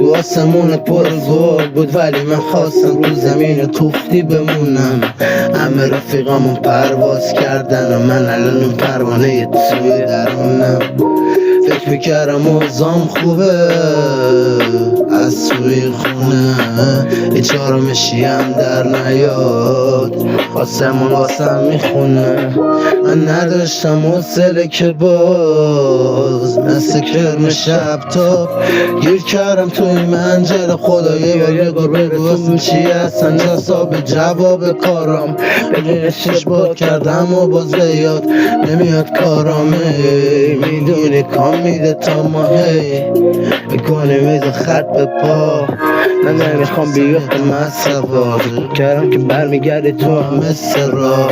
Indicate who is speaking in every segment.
Speaker 1: تو آسمون پر گل بود ولی من خواستم رو زمین کوفتی بمونم. همه رفیقامون پرواز کردن و من الان اون پروانه توی درونم. فکر میکردم اوضاعم خوبه از توی خونه، هیچ آرامشی هم در نیاد، آسمون واسم میخونه. من نداشتم حوصله که باز مثل کرم شب تاب گیر کردم توی منجل خدایی و یه بار بگو اسم چی هستن جذاب جواب کارم. بدون شش بار کردم و باز بیاد نمیاد کارامه. میدونی کام میده تا ماهی میکنی میز خط به پا. من نمیخوام بیفتم از سوار کردم که برمیگردی تو هم مثل راه.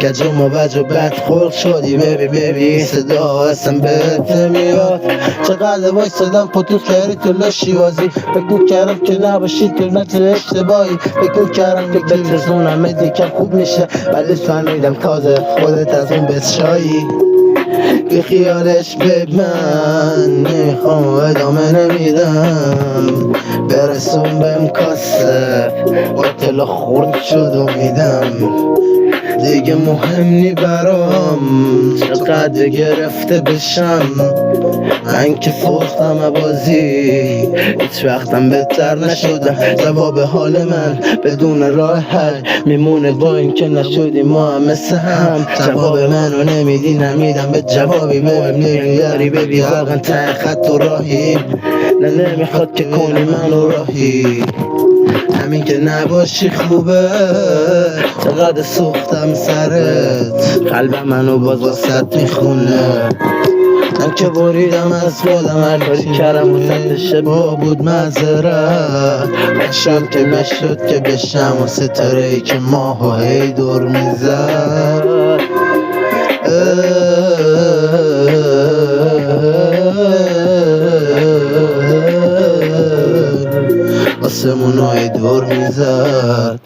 Speaker 1: گجم و وجه و بد خلق شدی ببی صدا اصلا بهت نمیاد. چقدر وایسادم پتو خیری تو لشیوازی، فکر میکردم که نباشی تو نتو اشتباهی، فکر میکردم که بترسونم دیکم خوب میشه ولی فهمیدم تازه خودت از اون بسشایی. بی خیالش به من نمیخوام ادامه نمیدم، برسون بهم کاسه باطلا خورد شد امیدم. دیگه مهم نی برام چقدر گرفته بشم، من که فروختم بازی هیچ وقتم بهتر نشدم. جواب حال من بدون راه حل میمونه با این که نشدیم ما هم مثل هم. جواب منو نمیدی نمیدم به جوابی مهم نمیاری ببی واقعا ته خط و راهی. نه نمیخواد که کنی منو راهی، همین که نباشی خوبه. چقدر سوختم سرت قلبم منو باز واسط میخونه. من که بریدم از خودم هر کاری کردم واسط اشتباه بود معذرت. بشم که بشد که بشم و ستاره ای که ماهو هی دور میزد. آسمونو هی دور میزد.